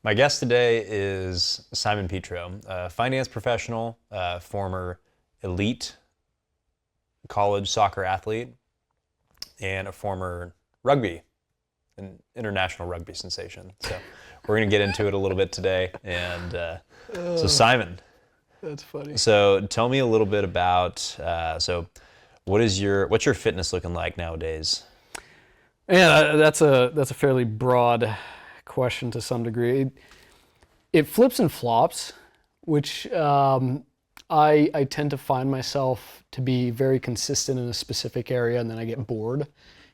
My guest today is Simon Petro, a finance professional, former elite college soccer athlete, and a former an international rugby sensation. So we're going to get into it a little bit today. And so Simon, That's funny. so tell me a little bit about, what's your fitness looking like nowadays? Yeah, that's a fairly broad question to some degree. It flips and flops, which I tend to find myself to be very consistent in a specific area, and then I get bored,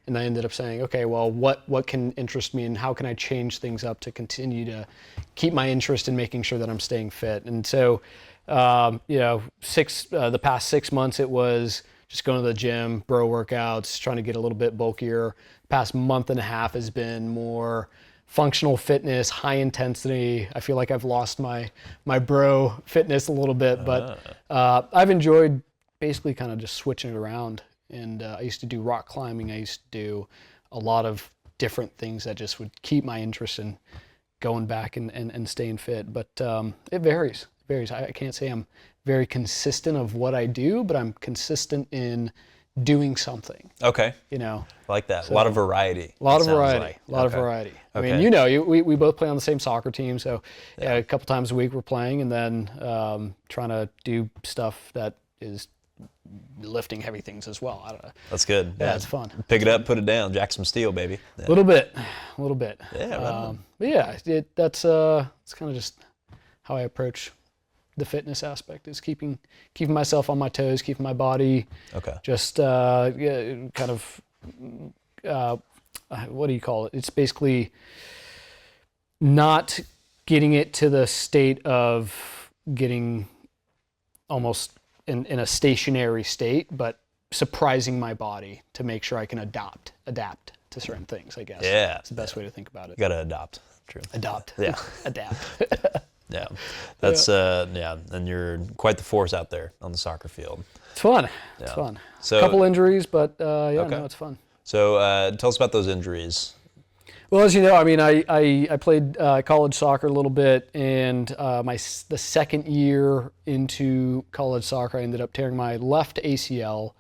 and I ended up saying, okay, well, what can interest me, and how can I change things up to continue to keep my interest in making sure that I'm staying fit? And so, the past 6 months it was just going to the gym, bro workouts, trying to get a little bit bulkier. Past month and a half has been more functional fitness, high intensity. I feel like I've lost my bro fitness a little bit, but I've enjoyed basically kind of just switching it around. And I used to do rock climbing. I used to do a lot of different things that just would keep my interest in going back and staying fit. But it varies. I can't say I'm very consistent of what I do, but I'm consistent in doing something. Okay. I like that. So, a lot of variety. A lot of Okay. variety. I Okay. mean, we both play on the same soccer team, so a couple times a week we're playing, and then trying to do stuff that is lifting heavy things as well. I don't know. That's good. Yeah, it's fun. Pick it up, put it down, jack some steel, baby. A little bit. Yeah, right on. But yeah, that's it's kind of just how I approach the fitness aspect, is keeping myself on my toes, keeping my body just kind of what do you call it? It's basically not getting it to the state of getting almost in a stationary state, but surprising my body to make sure I can adapt to certain things, I guess. Yeah. It's the best way to think about it. You gotta adopt. True. Adopt. Yeah. Adapt. Yeah. That's and you're quite the force out there on the soccer field. It's fun. Yeah. It's fun. So, a couple injuries, but Okay. no, it's fun. So tell us about those injuries. Well, as you know, I mean, I played college soccer a little bit, and the second year into college soccer, I ended up tearing my left ACL,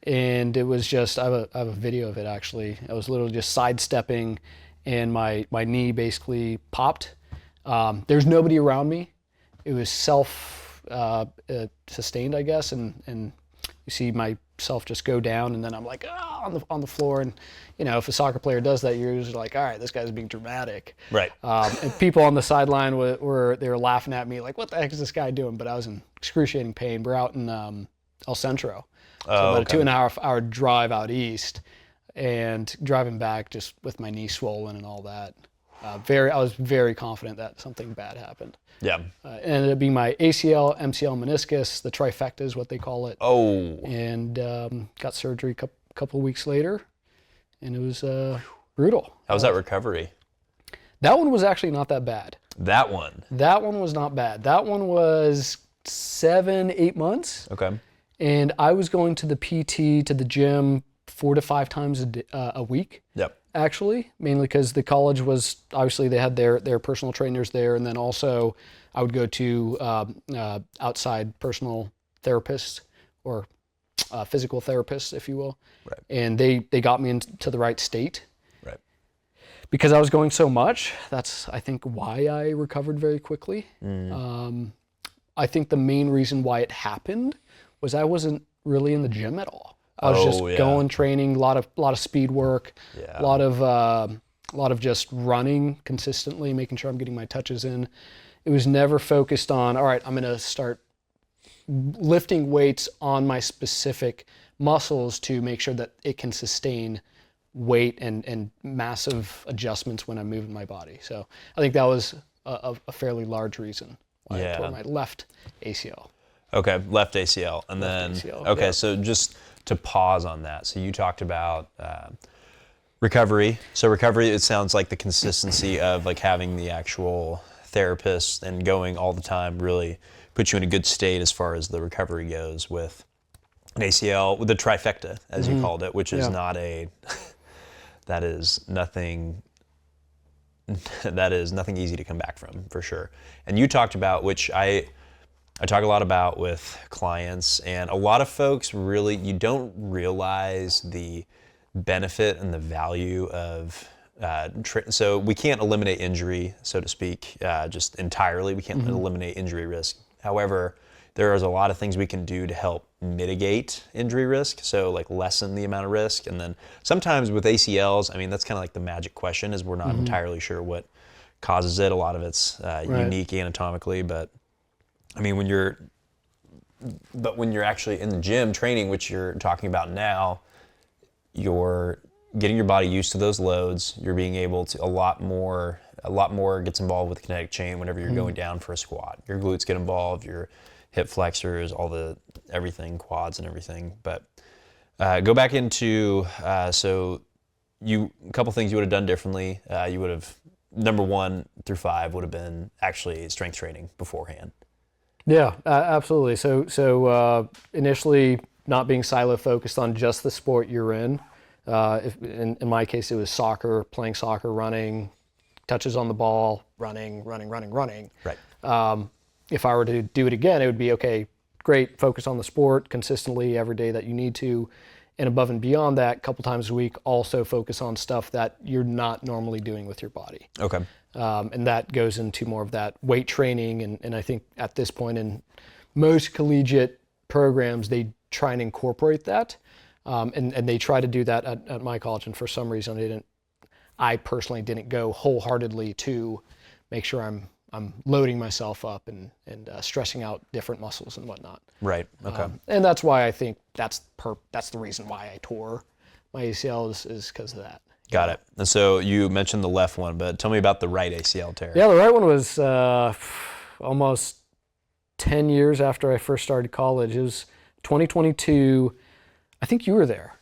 and it was just, I have a video of it actually. I was literally just sidestepping, and my knee basically popped. There's nobody around me. It was sustained, I guess, and you see myself just go down, and then I'm like, on the floor, and if a soccer player does that, you're usually like, all right, this guy's being dramatic. Right. And people on the sideline they were laughing at me like, what the heck is this guy doing? But I was in excruciating pain. We're out in El Centro, so about a 2.5 hour drive out east, and driving back just with my knee swollen and all that. I was very confident that something bad happened. Yeah. It ended up being my ACL, MCL, meniscus, the trifecta is what they call it. Oh. And got surgery a couple of weeks later, and it was brutal. How was that recovery? That one was actually not that bad. That one was not bad. That one was 7-8 months. Okay. And I was going to the PT, to the gym 4 to 5 times a week. Yep. Actually, mainly because the college was, obviously they had their personal trainers there, and then also I would go to outside personal therapists, or physical therapists, if you will. Right. And they got me into the right state. Right. Because I was going so much, that's, I think, why I recovered very quickly. I think the main reason why it happened was I wasn't really in the gym at all. I was just going, training, a lot of speed work, a lot of just running consistently, making sure I'm getting my touches in. It was never focused on, all right, I'm going to start lifting weights on my specific muscles to make sure that it can sustain weight and massive adjustments when I'm moving my body. So I think that was a fairly large reason why I tore my left ACL. Okay, left ACL. And Left then, ACL, okay, yeah. so just to pause on that. So you talked about recovery. So recovery, it sounds like the consistency of like having the actual therapist and going all the time really puts you in a good state as far as the recovery goes with an ACL, with the trifecta, as you called it, which is not that is nothing that is nothing easy to come back from, for sure. And you talked about, which I talk a lot about with clients, and a lot of folks really, you don't realize the benefit and the value of so we can't eliminate injury, so to speak, just entirely. We can't eliminate injury risk. However, there is a lot of things we can do to help mitigate injury risk, so like lessen the amount of risk. And then sometimes with ACLs, I mean, that's kind of like the magic question, is we're not entirely sure what causes it. A lot of it's unique anatomically, but I mean, when you're actually in the gym training, which you're talking about now, you're getting your body used to those loads. You're being able to, a lot more gets involved with the kinetic chain whenever you're going down for a squat. Your glutes get involved, your hip flexors, everything, quads and everything. But go back into, so a couple things you would have done differently. You would have, number 1 through 5 would have been actually strength training beforehand. Yeah, absolutely. So initially not being silo focused on just the sport you're in. If in my case, it was soccer, playing soccer, running, touches on the ball, running. Right. If I were to do it again, it would be, okay, great, focus on the sport consistently every day that you need to. And above and beyond that, a couple times a week, also focus on stuff that you're not normally doing with your body. Okay. And that goes into more of that weight training. And I think at this point in most collegiate programs, they try and incorporate that. And they try to do that at my college. And for some reason, I personally didn't go wholeheartedly to make sure I'm loading myself up and stressing out different muscles and whatnot. Right. Okay. And that's why I think that's the reason why I tore my ACL is because of that. Got it. And so you mentioned the left one, but tell me about the right ACL tear. Yeah, the right one was almost 10 years after I first started college. It was 2022. I think you were there.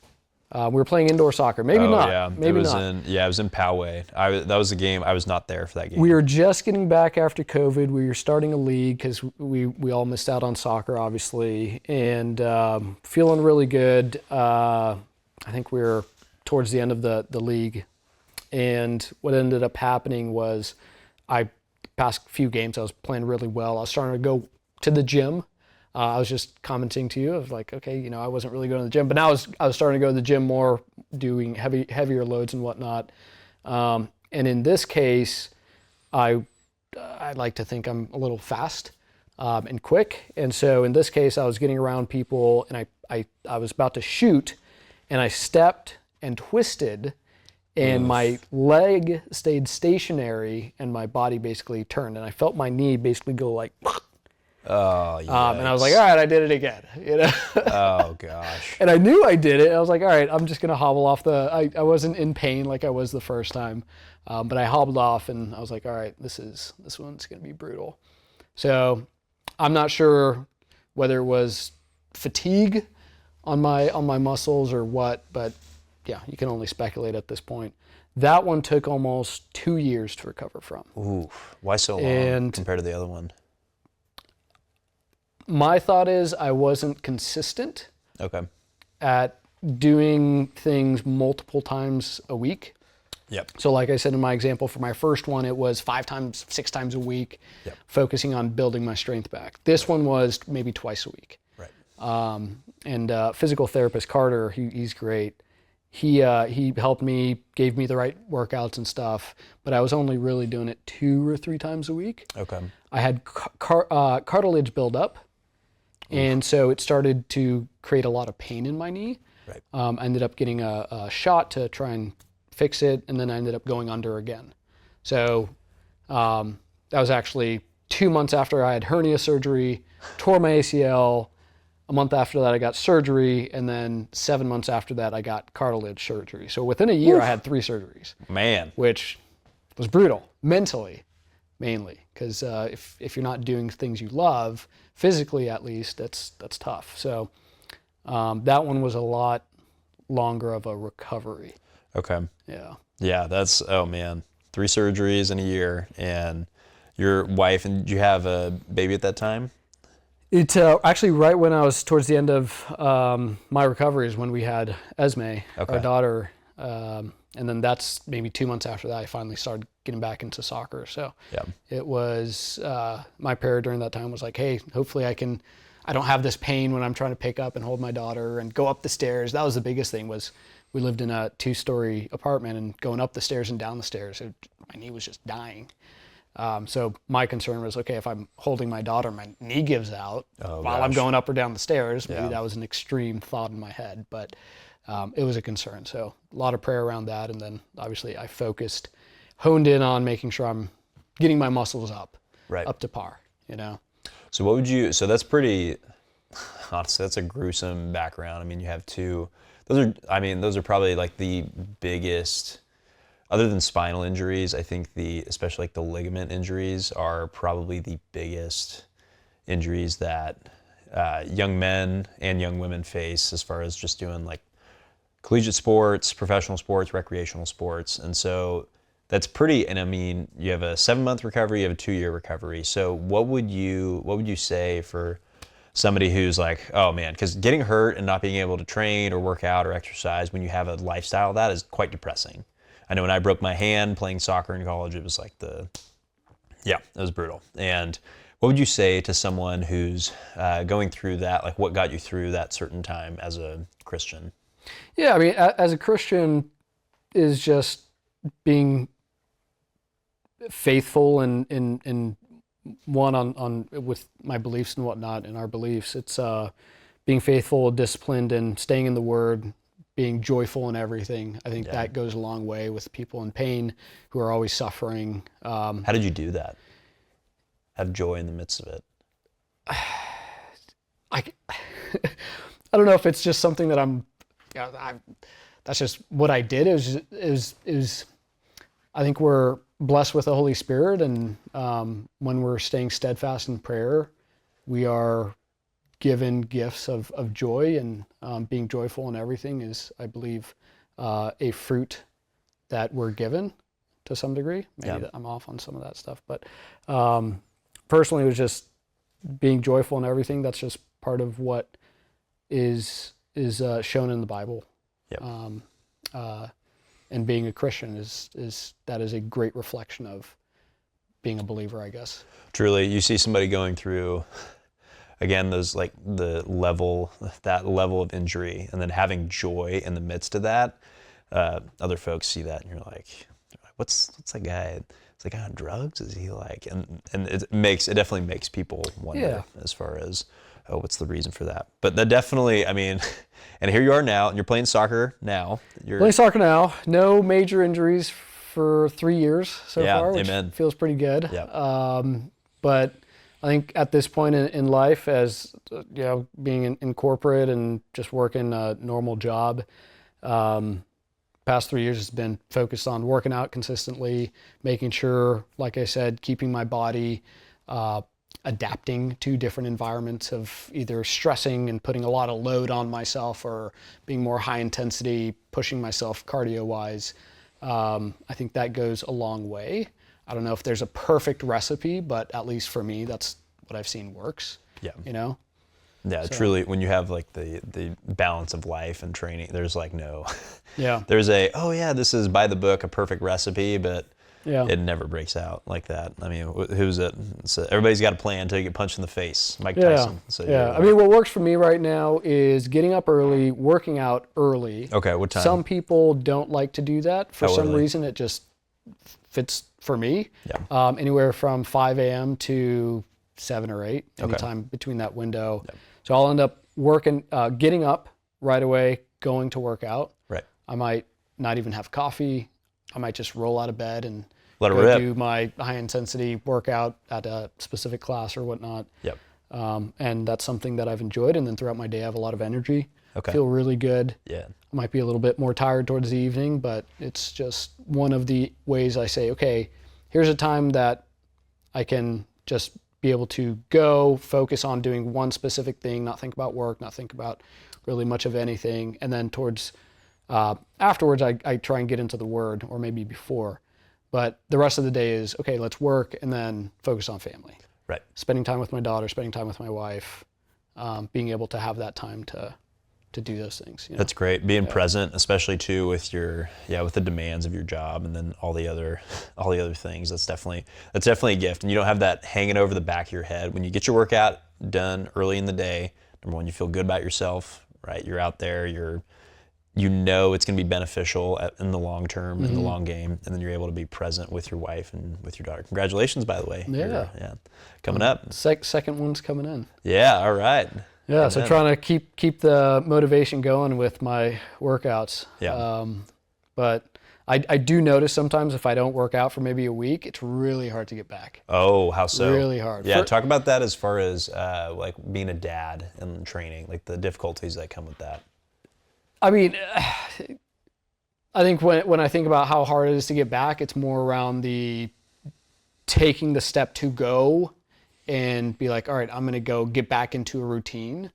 We were playing indoor soccer. Maybe not. Yeah. Maybe it was not. It was in Poway. That was the game. I was not there for that game. We were just getting back after COVID. We were starting a league because we all missed out on soccer, obviously, and feeling really good. I think we were towards the end of the league, and what ended up happening was past few games I was playing really well. I was starting to go to the gym. I was just commenting to you. I was like, okay, I wasn't really going to the gym, but now I was starting to go to the gym more, doing heavier loads and whatnot. And in this case, I like to think I'm a little fast and quick. And so in this case, I was getting around people, and I was about to shoot, and I stepped and twisted, and my leg stayed stationary, and my body basically turned, and I felt my knee basically go like. Oh, yeah. And I was like, all right, I did it again. Oh gosh. And I knew I did it. I was like, all right, I'm just gonna hobble off I wasn't in pain like I was the first time, but I hobbled off, and I was like, all right, this one's gonna be brutal. So I'm not sure whether it was fatigue on my muscles or what, but yeah, you can only speculate at this point. That one took almost 2 years to recover from. Ooh, why so long compared to the other one? My thought is I wasn't consistent at doing things multiple times a week. Yep. So like I said in my example, for my first one, it was 6 times a week, focusing on building my strength back. This one was maybe twice a week. Right. And physical therapist Carter, he's great. He helped me, gave me the right workouts and stuff, but I was only really doing it 2 or 3 times a week. Okay. I had cartilage build up. And so it started to create a lot of pain in my knee. Right. I ended up getting a shot to try and fix it, and then I ended up going under again. So that was actually 2 months after I had hernia surgery, tore my ACL. A month after that, I got surgery, and then 7 months after that, I got cartilage surgery. So within a year, I had 3 surgeries. Man. Which was brutal, mentally, mainly, because if you're not doing things you love, physically at least, that's tough. So that one was a lot longer of a recovery. Okay. Yeah. Yeah, that's, oh man, 3 surgeries in a year, and your wife, and did you have a baby at that time? It actually right when I was towards the end of my recovery is when we had Esme, our daughter, and then that's maybe 2 months after that I finally started getting back into soccer. So Yeah. it was, my prayer during that time was like, hey, hopefully I don't have this pain when I'm trying to pick up and hold my daughter and go up the stairs. That was the biggest thing. Was we lived in a 2-story apartment, and going up the stairs and down the stairs, my knee was just dying. So my concern was, okay, if I'm holding my daughter, my knee gives out while I'm going up or down the stairs. Maybe that was an extreme thought in my head, but it was a concern. So a lot of prayer around that. And then obviously I honed in on making sure I'm getting my muscles up to par, you know? So so that's pretty, honestly, that's a gruesome background. I mean, you have those are probably like the biggest, other than spinal injuries, I think especially like the ligament injuries are probably the biggest injuries that young men and young women face as far as just doing like collegiate sports, professional sports, recreational sports. And so that's pretty, and I mean, you have a 7-month recovery, you have a 2-year recovery. So what would you say for somebody who's like, oh man, because getting hurt and not being able to train or work out or exercise when you have a lifestyle, that is quite depressing. I know when I broke my hand playing soccer in college, it was like it was brutal. And what would you say to someone who's going through that? Like, what got you through that certain time as a Christian? Yeah, I mean, as a Christian, is just being faithful and one on with my beliefs and whatnot and our beliefs. It's being faithful, disciplined, and staying in the Word, being joyful in everything. I think that goes a long way with people in pain who are always suffering. How did you do that? Have joy in the midst of it? I don't know if it's just something that that's just what I did. It was I think we're blessed with the Holy Spirit, and when we're staying steadfast in prayer, we are given gifts of joy, and being joyful in everything is, I believe, a fruit that we're given to some degree. Maybe I'm off on some of that stuff, but personally, it was just being joyful in everything. That's just part of what is shown in the Bible. And being a Christian is a great reflection of being a believer, I guess. Truly, you see somebody going through, again, those like that level of injury, and then having joy in the midst of that. Other folks see that, and you're like, what's that guy? Is that guy on drugs? Is he like? And it definitely makes people wonder as far as, oh, what's the reason for that? But that definitely, I mean, and here you are now, and you're playing soccer now. Playing soccer now. No major injuries for 3 years so far, which feels pretty good. But I think at this point in life, as being in corporate and just working a normal job, past 3 years has been focused on working out consistently, making sure, like I said, keeping my body adapting to different environments of either stressing and putting a lot of load on myself, or being more high intensity, pushing myself cardio wise. I think that goes a long way. I don't know if there's a perfect recipe, but at least for me, that's what I've seen works. Yeah, so, truly, when you have like the balance of life and training, there's like no, there's this is by the book, a perfect recipe, but it never breaks out like that. I mean, who's it? So everybody's got a plan until you get punched in the face. Mike Tyson. So I mean, what works for me right now is getting up early, working out early. Okay, what time? Some people don't like to do that. For some reason, it just fits for me. Anywhere from 5 a.m. to 7 or 8, anytime between that window. So I'll end up getting up right away, going to work out. Right. I might not even have coffee. I might just roll out of bed and do my high intensity workout at a specific class or whatnot. And that's something that I've enjoyed. And then throughout my day, I have a lot of energy. Feel really good. I might be a little bit more tired towards the evening, but it's just one of the ways I say, okay, here's a time that I can just be able to go focus on doing one specific thing, not think about work, not think about really much of anything. And then towards afterwards, I try and get into the Word, or maybe before. But the rest of the day is, okay, let's work and then focus on family. Right. Spending time with my daughter, spending time with my wife, being able to have that time to to do those things. You know? That's great. Being present, especially too with with the demands of your job and then all the other things. That's definitely a gift. And you don't have that hanging over the back of your head. When you get your workout done early in the day, number one, you feel good about yourself, right? You're out there, you know it's going to be beneficial in the long term, in the long game, and then you're able to be present with your wife and with your daughter. Congratulations, by the way. Yeah. Coming up. Second one's coming in. Yeah, all right. Yeah, so trying to keep the motivation going with my workouts. Yeah. But I do notice sometimes if I don't work out for maybe a week, it's really hard to get back. Oh, how so? Really hard. Yeah, talk about that as far as like being a dad and training, like the difficulties that come with that. I mean, I think when I think about how hard it is to get back, it's more around the taking the step to go and be like, all right, I'm going to go get back into a routine.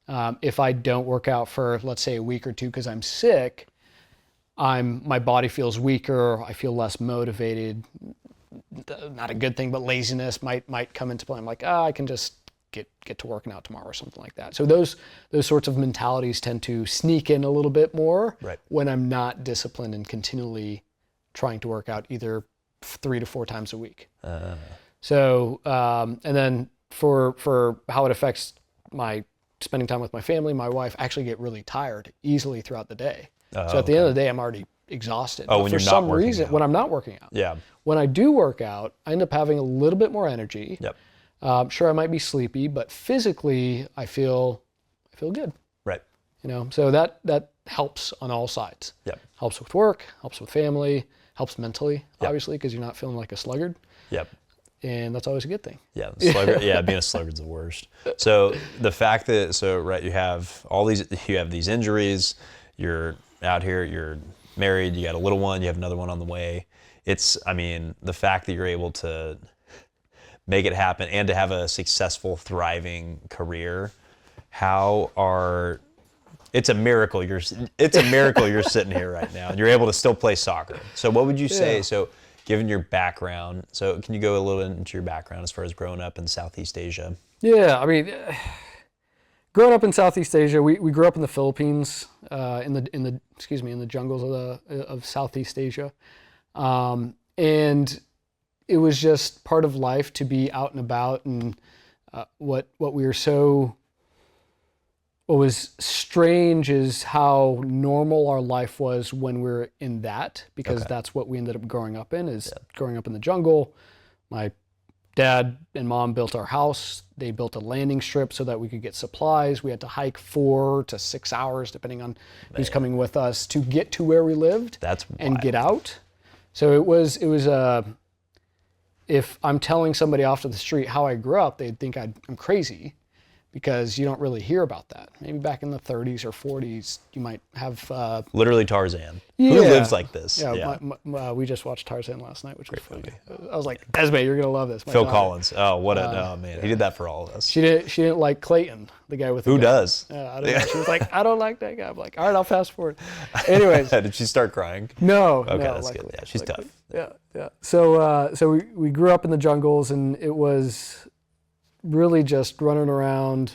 If I don't work out for, let's say, a week or two because I'm sick, my body feels weaker. I feel less motivated. Not a good thing, but laziness might come into play. I'm like, I can just get to working out tomorrow or something like that. So those sorts of mentalities tend to sneak in a little bit more when I'm not disciplined and continually trying to work out either 3 to 4 times a week. So and then for how it affects my spending time with my family, my wife, I actually get really tired easily throughout the day. So at the end of the day, I'm already exhausted. Oh, when for you're not some working reason, out. when I'm not working out. Yeah. When I do work out, I end up having a little bit more energy. Yep. Sure, I might be sleepy, but physically, I feel good. Right. You know, so that helps on all sides. Yep. Helps with work, helps with family, helps mentally, Yep. obviously, because you're not feeling like a sluggard. Yep. And that's always a good thing. Yeah, being a sluggard's the worst. So the fact that you have these injuries, you're out here, you're married, you got a little one, you have another one on the way. The fact that you're able to make it happen and to have a successful, thriving career, it's a miracle you're sitting here right now and you're able to still play soccer. So what would you say? Yeah. So given your background, so can you go a little into your background as far as growing up in Southeast Asia? Yeah, I mean, growing up in Southeast Asia, we grew up in the Philippines, in the jungles of Southeast Asia, and it was just part of life to be out and about. And what was strange is how normal our life was when we were in that, because that's what we ended up growing up in, growing up in the jungle. My dad and mom built our house. They built a landing strip so that we could get supplies. We had to hike 4 to 6 hours, depending on who's coming with us, to get to where we lived. That's and wild. Get out. So it was if I'm telling somebody off to the street how I grew up, they'd think I'm crazy, because you don't really hear about that. Maybe back in the 30s or 40s, you might have... literally Tarzan. Who lives like this? Yeah. We just watched Tarzan last night, which was funny. I was like, Esme, you're going to love this. Phil Collins. Oh, man. He did that for all of us. She didn't like Clayton, the guy with the Who gun. does? Yeah, I don't know. She was like, I don't like that guy. I'm like, all right, I'll fast forward. Anyways. Did she start crying? No. Okay, no, that's luckily. good. Yeah, she's tough. Yeah. So we grew up in the jungles, and it was really just running around,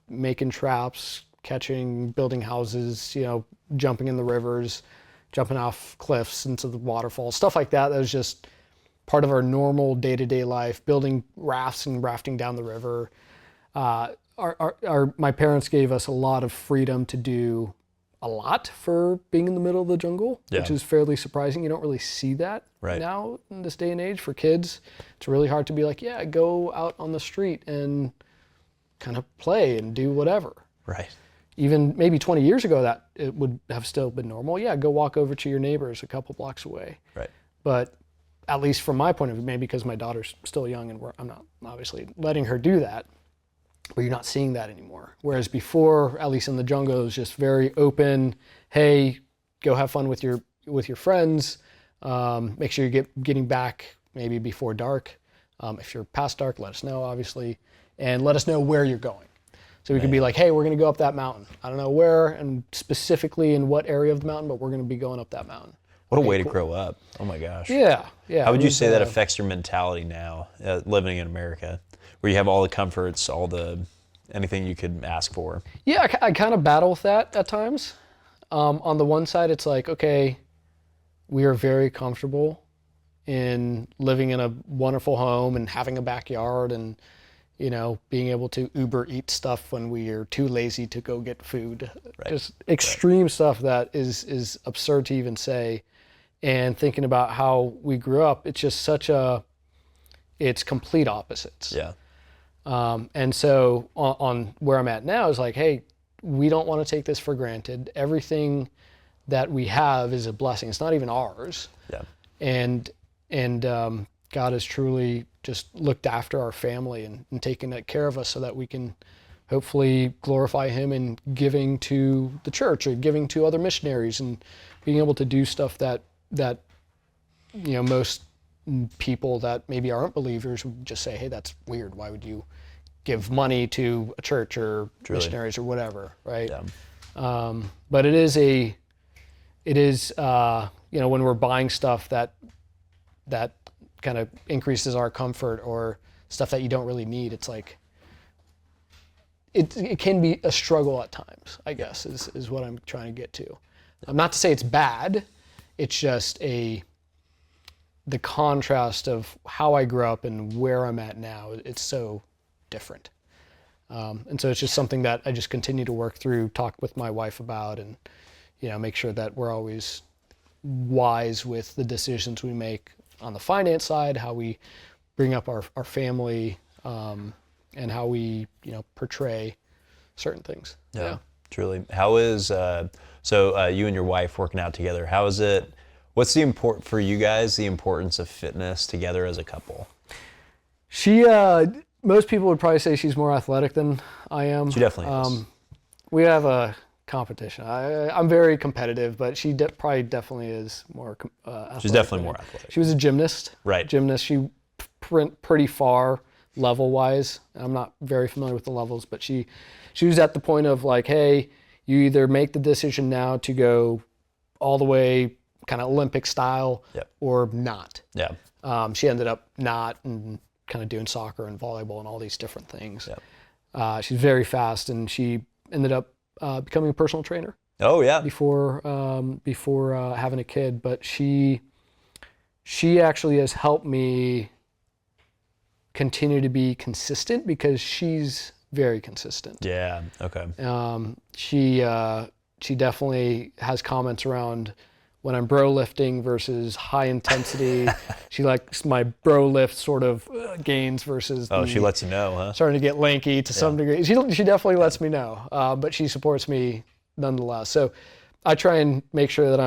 making traps, catching, building houses, jumping in the rivers, jumping off cliffs into the waterfalls, stuff like that. That was just part of our normal day-to-day life, building rafts and rafting down the river. My parents gave us a lot of freedom to do a lot for being in the middle of the jungle, which is fairly surprising. You don't really see that now in this day and age for kids. It's really hard to be like, go out on the street and kind of play and do whatever. Right. Even maybe 20 years ago, that it would have still been normal. Yeah, go walk over to your neighbors a couple blocks away. Right. But at least from my point of view, maybe because my daughter's still young and I'm not obviously letting her do that, but you're not seeing that anymore. Whereas before, at least in the jungle, it was just very open. Hey, go have fun with your friends. Make sure you're getting back maybe before dark. If you're past dark, let us know, obviously, and let us know where you're going. So we could be like, hey, we're going to go up that mountain. I don't know where and specifically in what area of the mountain, but we're going to be going up that mountain. What a way to grow up. Oh my gosh. Yeah. How would you say that affects your mentality now, living in America, where you have all the comforts, all the anything you could ask for. Yeah, I kind of battle with that at times. On the one side, it's like, okay, we are very comfortable in living in a wonderful home and having a backyard and, being able to Uber eat stuff when we are too lazy to go get food. Right. Just extreme stuff that is absurd to even say. And thinking about how we grew up, it's just it's complete opposites. Yeah. And so on where I'm at now is like, hey, we don't want to take this for granted. Everything that we have is a blessing. It's not even ours. Yeah. And God has truly just looked after our family and taken care of us so that we can hopefully glorify him in giving to the church or giving to other missionaries and being able to do stuff that most people that maybe aren't believers would just say, hey, that's weird. Why would you give money to a church or missionaries or whatever, right? Yeah. But it is when we're buying stuff that kind of increases our comfort or stuff that you don't really need, it's like, it can be a struggle at times, I guess, is what I'm trying to get to. Not to say it's bad, it's just the contrast of how I grew up and where I'm at now, it's so different. And so it's just something that I just continue to work through, talk with my wife about, and make sure that we're always wise with the decisions we make on the finance side, how we bring up our family, and how we portray certain things. Yeah. Truly. How is you and your wife working out together? How is it? What's the for you guys, the importance of fitness together as a couple? She, most people would probably say she's more athletic than I am. She definitely is. We have a competition. I'm very competitive, but she definitely is more athletic. She's definitely more athletic. She was a gymnast. Right. Gymnast. She went pretty far level-wise. I'm not very familiar with the levels, but she was at the point of like, hey, you either make the decision now to go all the way kind of Olympic style, or not. Yeah. She ended up not, and kind of doing soccer and volleyball and all these different things. Yeah. She's very fast, and she ended up becoming a personal trainer. Oh yeah. Before having a kid, but she actually has helped me continue to be consistent because she's very consistent. Yeah. Okay. She definitely has comments around when I'm bro lifting versus high intensity. She likes my bro lift sort of gains versus. Oh, she lets you know, huh? Starting to get lanky to some degree. She definitely lets me know, but she supports me nonetheless. So I try and make sure that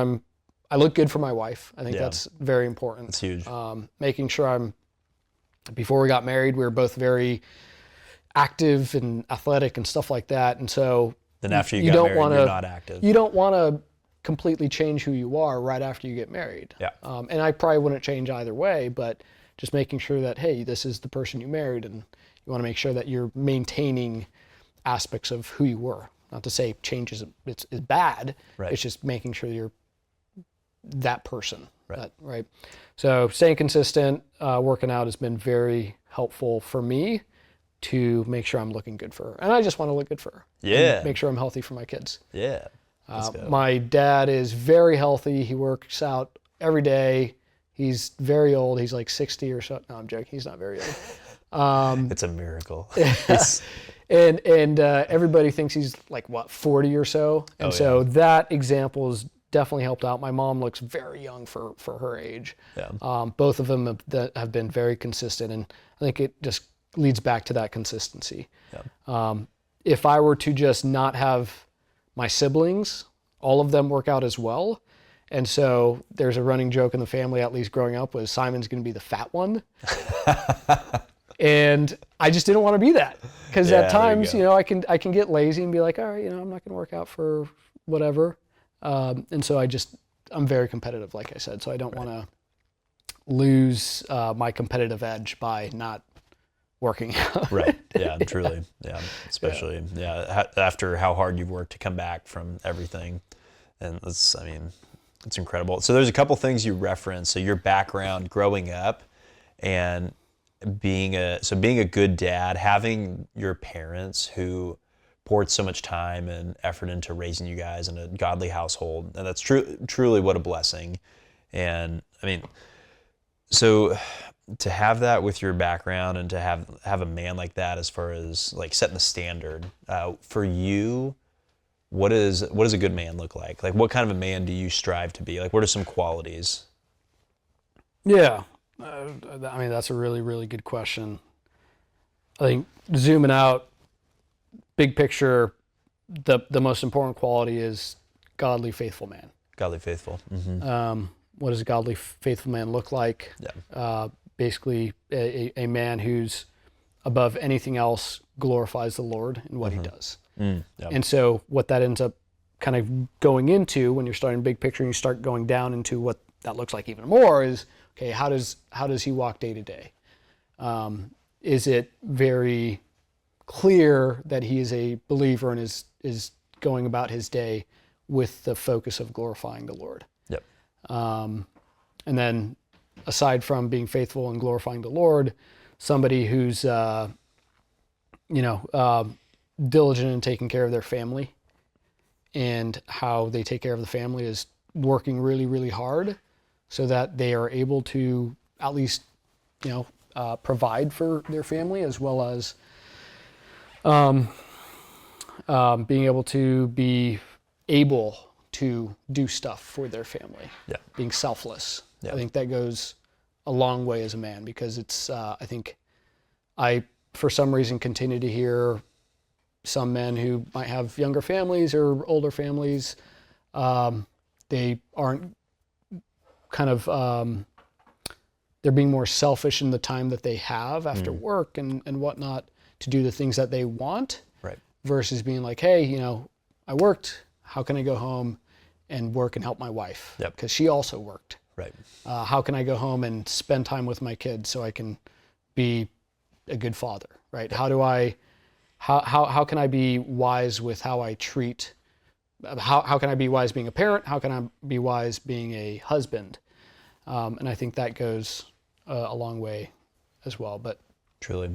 I look good for my wife. I think that's very important. It's huge. Making sure before we got married, we were both very active and athletic and stuff like that. And so then after you got married, you're not active. You don't want to completely change who you are right after you get married. Yeah. And I probably wouldn't change either way, but just making sure that, hey, this is the person you married, and you want to make sure that you're maintaining aspects of who you were. Not to say change is bad. Right. It's just making sure you're that person. Right. Right. So staying consistent, working out has been very helpful for me to make sure I'm looking good for her. And I just want to look good for her. Yeah. And make sure I'm healthy for my kids. Yeah. Let's go. My dad is very healthy. He works out every day. He's very old. He's like 60 or so. No, I'm joking. He's not very old. It's a miracle. And everybody thinks he's like, what, 40 or so? And so that example has definitely helped out. My mom looks very young for her age. Yeah. Both of them have been very consistent, and I think it just leads back to that consistency. Yeah. If I were to just not have my siblings, all of them work out as well. And so there's a running joke in the family, at least growing up, was Simon's going to be the fat one. And I just didn't want to be that, because at times, I can get lazy and be like, all right, I'm not going to work out for whatever. And so I'm very competitive, like I said, so I don't want to lose my competitive edge by not working out. Right. Yeah, truly. Yeah. Especially, after how hard you've worked to come back from everything. And it's incredible. So there's a couple things you referenced. So your background growing up, and being a good dad, having your parents who poured so much time and effort into raising you guys in a godly household, and that's truly what a blessing. And I mean, so to have that with your background and to have a man like that, as far as like setting the standard for you, what does a good man look like? Like, what kind of a man do you strive to be? Like, what are some qualities? Yeah. I mean, that's a really, really good question. I think zooming out, big picture, the most important quality is godly, faithful man. Godly, faithful. Mm-hmm. What does a godly, faithful man look like? Yeah. Basically, a man who's above anything else glorifies the Lord in what he does. Yep. And so what that ends up kind of going into when you're starting big picture and you start going down into what that looks like even more is, okay, how does he walk day to day? Is it very clear that he is a believer and is going about his day with the focus of glorifying the Lord? Yep. And then aside from being faithful and glorifying the Lord, somebody who's diligent in taking care of their family, and how they take care of the family is working really, really hard so that they are able to at least, provide for their family, as well as being able to do stuff for their family. Yeah. Being selfless. Yeah. I think that goes a long way as a man, because it's, I think I, for some reason, continue to hear some men who might have younger families or older families, they aren't kind of, they're being more selfish in the time that they have after work and whatnot to do the things that they want, Right. versus being like, hey, I worked, how can I go home and work and help my wife? Yep. Because she also worked. Right. How can I go home and spend time with my kids so I can be a good father, right? Yep. How can I be wise with how I treat, how can I be wise being a parent? How can I be wise being a husband? And I think that goes a long way as well. But Truly.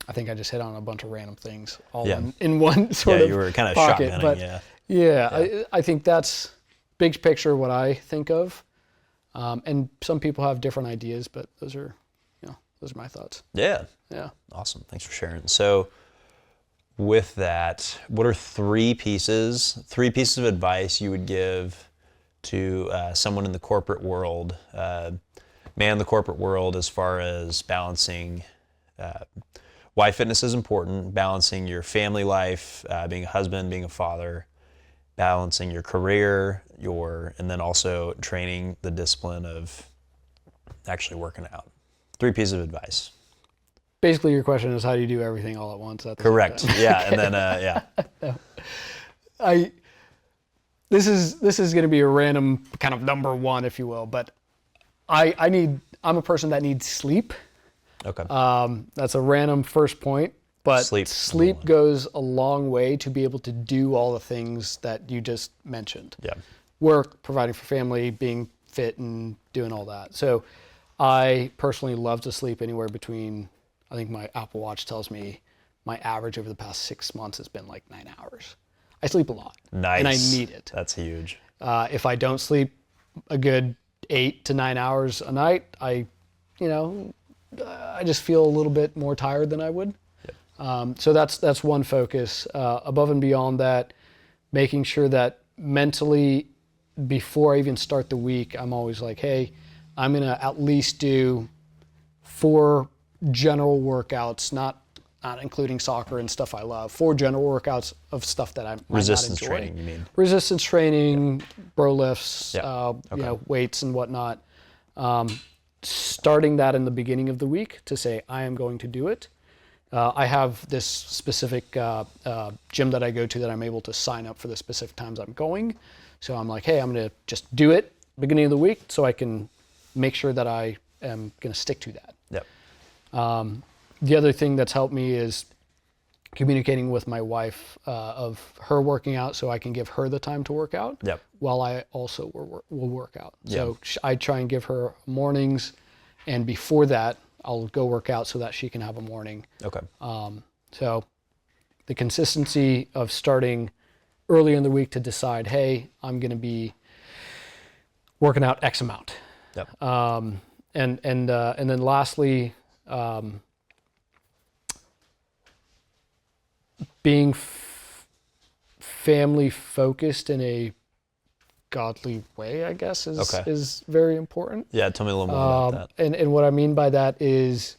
I think I just hit on a bunch of random things all Yeah. in one sort of you were kind of pocket. shotgunning, But yeah. I think that's big picture what I think of. And some people have different ideas, but those are my thoughts. Yeah. Yeah. Awesome. Thanks for sharing. So with that, what are three pieces of advice you would give to someone in the corporate world, man in the corporate world, as far as balancing why fitness is important, balancing your family life, being a husband, being a father, balancing your career, and then also training the discipline of actually working out? Three pieces of advice. Basically, your question is, how do you do everything all at once? At the Correct. same time? Yeah, and then This is going to be a random kind of number one, if you will, but I'm a person that needs sleep. Okay. That's a random first point, but sleep goes a long way to be able to do all the things that you just mentioned. Yeah. Work, providing for family, being fit, and doing all that. So I personally love to sleep anywhere between, I think my Apple Watch tells me my average over the past 6 months has been like 9 hours. I sleep a lot. Nice. And I need it. That's huge. If I don't sleep a good 8 to 9 hours a night, I just feel a little bit more tired than I would. Yep. So that's one focus. Above and beyond that, making sure that mentally, before I even start the week, I'm always like, hey, I'm going to at least do 4 general workouts, not including soccer and stuff I love. 4 general workouts of stuff that I might Resistance not enjoy. training, you mean? Resistance training, bro lifts, Okay. Weights and whatnot. Starting that in the beginning of the week to say, I am going to do it. I have this specific gym that I go to that I'm able to sign up for the specific times I'm going. So I'm like, hey, I'm going to just do it beginning of the week so I can make sure that I am going to stick to that. Yep. The other thing that's helped me is communicating with my wife of her working out so I can give her the time to work out. Yep. While I also will work out. Yeah. So I try and give her mornings, and before that, I'll go work out so that she can have a morning. Okay. So the consistency of starting early in the week to decide, hey, I'm going to be working out X amount. Yep. And then lastly, being family focused in a godly way, I guess, is very important. Yeah, tell me a little more about that. And what I mean by that is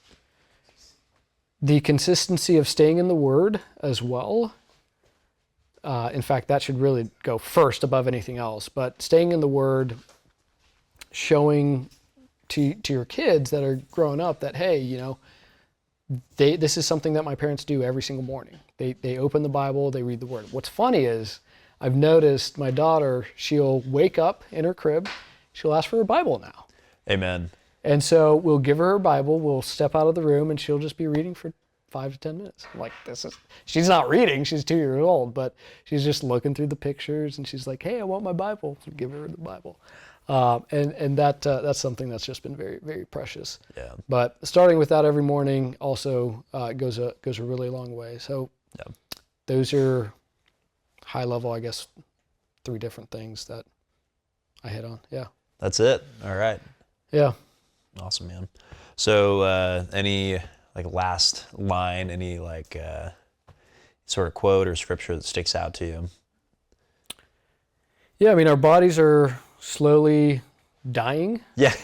the consistency of staying in the Word as well. In fact, that should really go first above anything else. But staying in the Word, showing to your kids that are growing up that, hey, you know, this is something that my parents do every single morning. They open the Bible, they read the Word. What's funny is I've noticed my daughter, she'll wake up in her crib, she'll ask for her Bible now. Amen. And so we'll give her Bible, we'll step out of the room, and she'll just be reading for 5 to 10 minutes. I'm like, she's not reading, she's 2 years old, but she's just looking through the pictures, and she's like, hey, I want my Bible. So give her the Bible. And that's something that's just been very, very precious. Yeah. But starting with that every morning also goes a really long way. So those are high level, I guess, 3 different things that I hit on. Yeah. That's it. All right. Yeah. Awesome, man. So any like last line, any like sort of quote or scripture that sticks out to you? Yeah, I mean, our bodies are slowly dying. Yeah.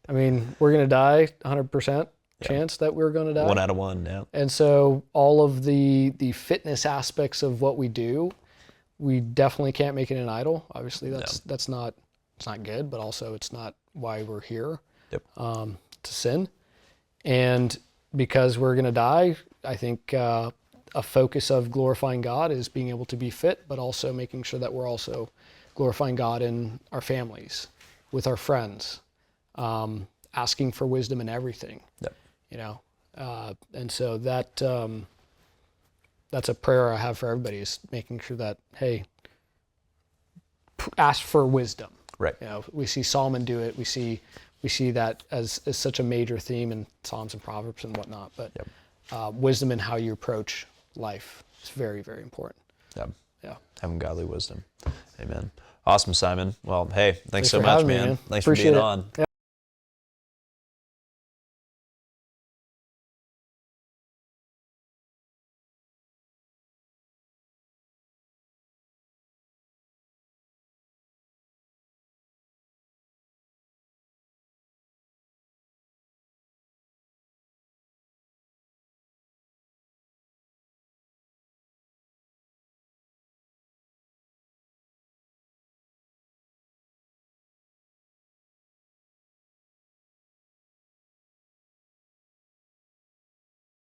I mean, we're going to die, 100% chance that we're going to die. 1 out of 1, yeah. And so all of the fitness aspects of what we do, we definitely can't make it an idol. Obviously, that's not, it's not good, but also it's not why we're here. Yep. To sin. And because we're going to die, I think a focus of glorifying God is being able to be fit, but also making sure that we're also glorifying God in our families, with our friends, asking for wisdom in everything. Yep. You know, and so that's a prayer I have for everybody, is making sure that, hey, ask for wisdom. Right. You know, we see Solomon do it. We see that as such a major theme in Psalms and Proverbs and whatnot. But wisdom in how you approach life is very, very important. Yep. Yeah. Having godly wisdom. Amen. Awesome, Simon. Well, hey, thanks so for much, having me, man. man. Thanks Appreciate for being it. on. Yeah.